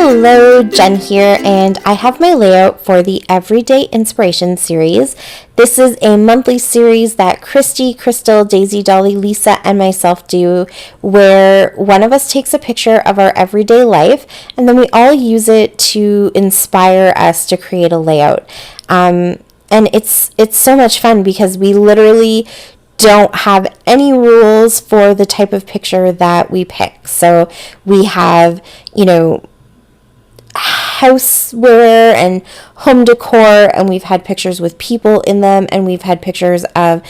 Hello, Jen here, and I have my layout for the Everyday Inspiration series. This is a monthly series that Christy, Crystal, Daisy, Dolly, Lisa, and myself do, where one of us takes a picture of our everyday life, and then we all use it to inspire us to create a layout. And it's so much fun because we literally don't have any rules for the type of picture that we pick. So we have, houseware and home decor, and we've had pictures with people in them, and we've had pictures of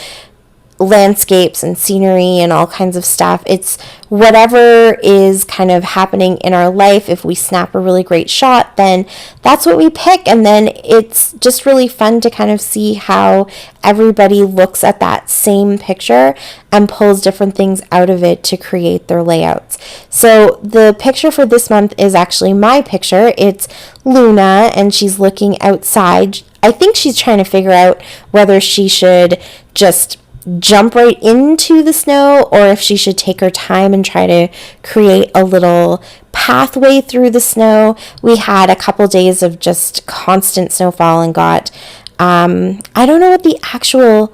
landscapes and scenery and all kinds of stuff. It's whatever is kind of happening in our life. If we snap a really great shot, then that's what we pick, and then it's just really fun to kind of see how everybody looks at that same picture and pulls different things out of it to create their layouts. So the picture for this month is actually my picture. It's Luna, and she's looking outside. I think she's trying to figure out whether she should just jump right into the snow or if she should take her time and try to create a little pathway through the snow. We had a couple days of just constant snowfall and got, I don't know what the actual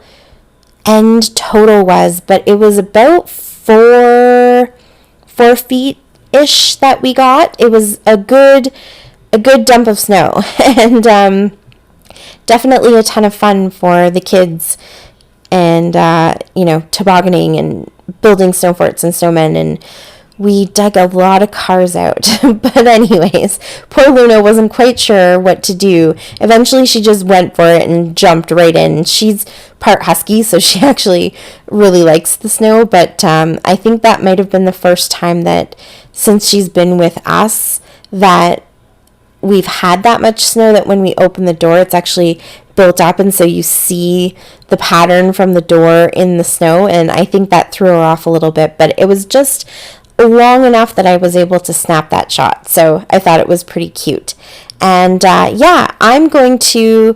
end total was, but it was about 4 feet-ish that we got. It was a good dump of snow and definitely a ton of fun for the kids. And, tobogganing and building snow forts and snowmen, and we dug a lot of cars out. But anyways, poor Luna wasn't quite sure what to do. Eventually, she just went for it and jumped right in. She's part husky, so she actually really likes the snow, but I think that might have been the first time that, since she's been with us, that we've had that much snow that when we open the door, it's actually built up, and so you see the pattern from the door in the snow, and I think that threw her off a little bit, but it was just long enough that I was able to snap that shot, so I thought it was pretty cute. And I'm going to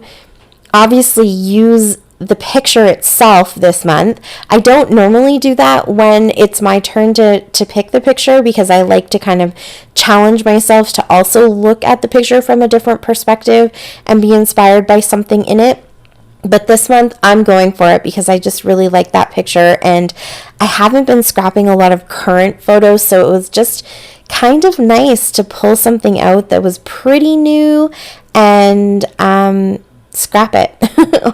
obviously use the picture itself this month. I don't normally do that when it's my turn to pick the picture, because I like to kind of challenge myself to also look at the picture from a different perspective and be inspired by something in it. But this month I'm going for it because I just really like that picture, and I haven't been scrapping a lot of current photos, so it was just kind of nice to pull something out that was pretty new and scrap it.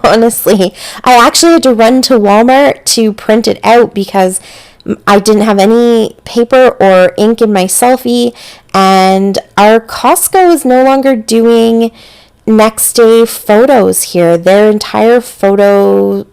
Honestly, I actually had to run to Walmart to print it out because I didn't have any paper or ink in my selfie, and our Costco is no longer doing next day photos here. Their entire photo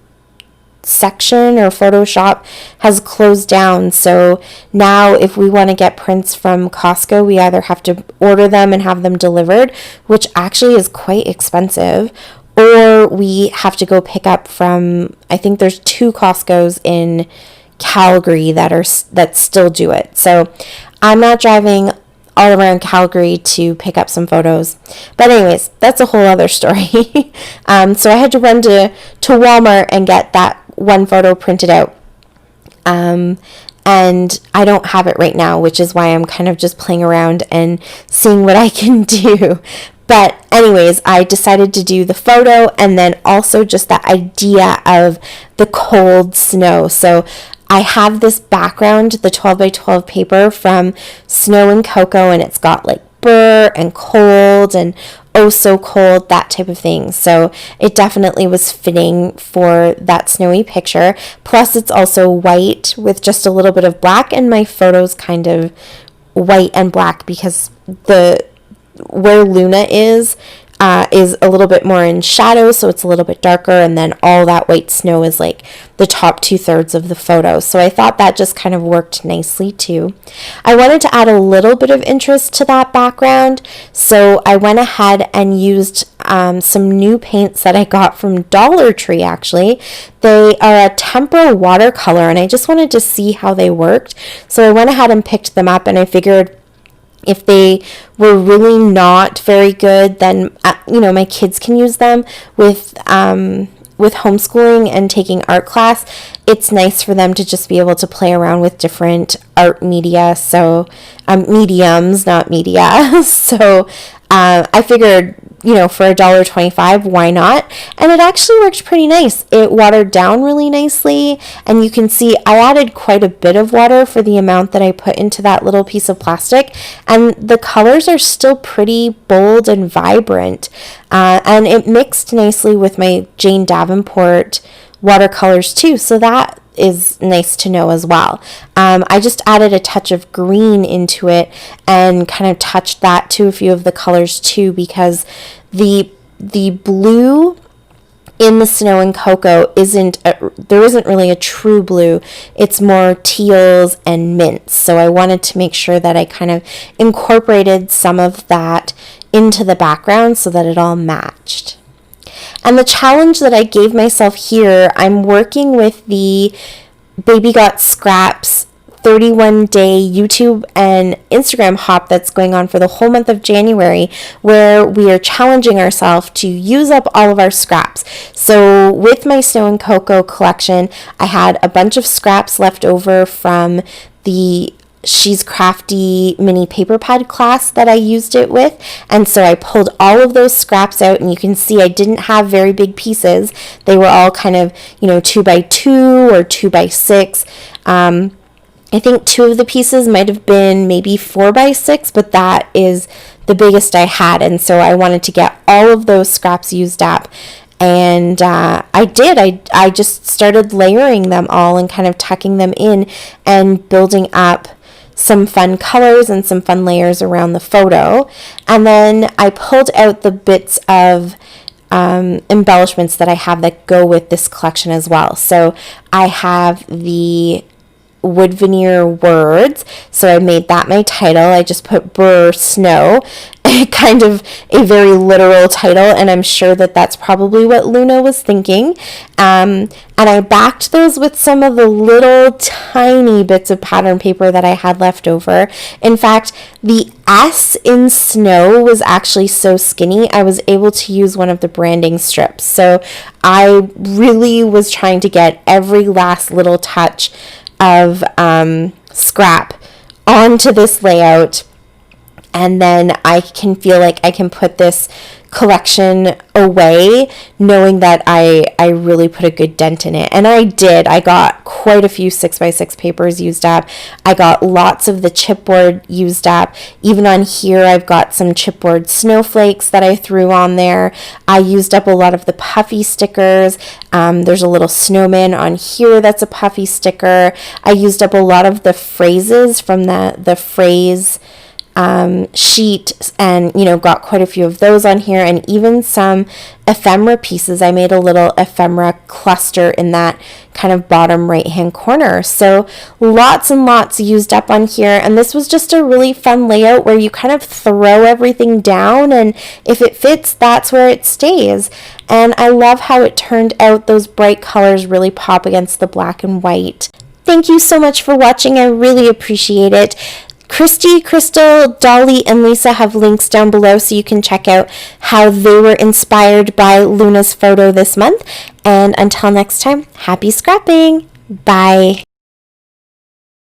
section or photo shop has closed down, so now if we want to get prints from Costco, we either have to order them and have them delivered, which actually is quite expensive, or we have to go pick up from, I think there's 2 Costco's in Calgary that still do it. So I'm not driving all around Calgary to pick up some photos. But anyways, that's a whole other story. So I had to run to Walmart and get that one photo printed out. And I don't have it right now, which is why I'm kind of just playing around and seeing what I can do. But anyways, I decided to do the photo and then also just that idea of the cold snow. So I have this background, the 12 by 12 paper from Snow and Cocoa, and it's got like Brrr and cold and oh so cold, that type of thing. So it definitely was fitting for that snowy picture. Plus it's also white with just a little bit of black, and my photo's kind of white and black because where Luna is a little bit more in shadow, so it's a little bit darker, and then all that white snow is like the top 2/3 of the photo. So I thought that just kind of worked nicely too. I wanted to add a little bit of interest to that background, so I went ahead and used some new paints that I got from Dollar Tree actually. They are a tempera watercolor, and I just wanted to see how they worked. So I went ahead and picked them up, and I figured if they were really not very good, then my kids can use them with with homeschooling and taking art class, it's nice for them to just be able to play around with different art media, so mediums, not media. So I figured, for $1.25, why not? And it actually worked pretty nice. It watered down really nicely, and you can see I added quite a bit of water for the amount that I put into that little piece of plastic, and the colors are still pretty bold and vibrant, and it mixed nicely with my Jane Davenport watercolors too, so that is nice to know as well. I just added a touch of green into it and kind of touched that to a few of the colors too, because the blue in the Snow and Cocoa there isn't really a true blue. It's more teals and mints. So I wanted to make sure that I kind of incorporated some of that into the background so that it all matched. And the challenge that I gave myself here, I'm working with the Baby Got Scraps 31-day YouTube and Instagram hop that's going on for the whole month of January, where we are challenging ourselves to use up all of our scraps. So with my Snow and Cocoa collection, I had a bunch of scraps left over from the She's Crafty mini paper pad class that I used it with, and so I pulled all of those scraps out, and you can see I didn't have very big pieces. They were all kind of 2x2 or 2x6. I think 2 of the pieces might have been maybe 4x6, but that is the biggest I had, and so I wanted to get all of those scraps used up. And I did. I just started layering them all and kind of tucking them in and building up some fun colors and some fun layers around the photo. And then I pulled out the bits of embellishments that I have that go with this collection as well. So I have the wood veneer words, so I made that my title. I just put Brrr Snow, kind of a very literal title, and I'm sure that that's probably what Luna was thinking. And I backed those with some of the little tiny bits of pattern paper that I had left over. In fact, the S in snow was actually so skinny, I was able to use one of the branding strips. So I really was trying to get every last little touch of scrap onto this layout, and then I can feel like I can put this collection away knowing that I really put a good dent in it. And I did. I got quite a few 6x6 papers used up. I got lots of the chipboard used up. Even on here, I've got some chipboard snowflakes that I threw on there. I used up a lot of the puffy stickers. There's a little snowman on here that's a puffy sticker. I used up a lot of the phrases from the phrase sheet, and got quite a few of those on here, and even some ephemera pieces. I made a little ephemera cluster in that kind of bottom right hand corner. So lots and lots used up on here, and this was just a really fun layout where you kind of throw everything down, and if it fits, that's where it stays. And I love how it turned out. Those bright colors really pop against the black and white. Thank you so much for watching. I really appreciate it. Christy, Crystal, Dolly, and Lisa have links down below so you can check out how they were inspired by Luna's photo this month. And until next time, happy scrapping! Bye!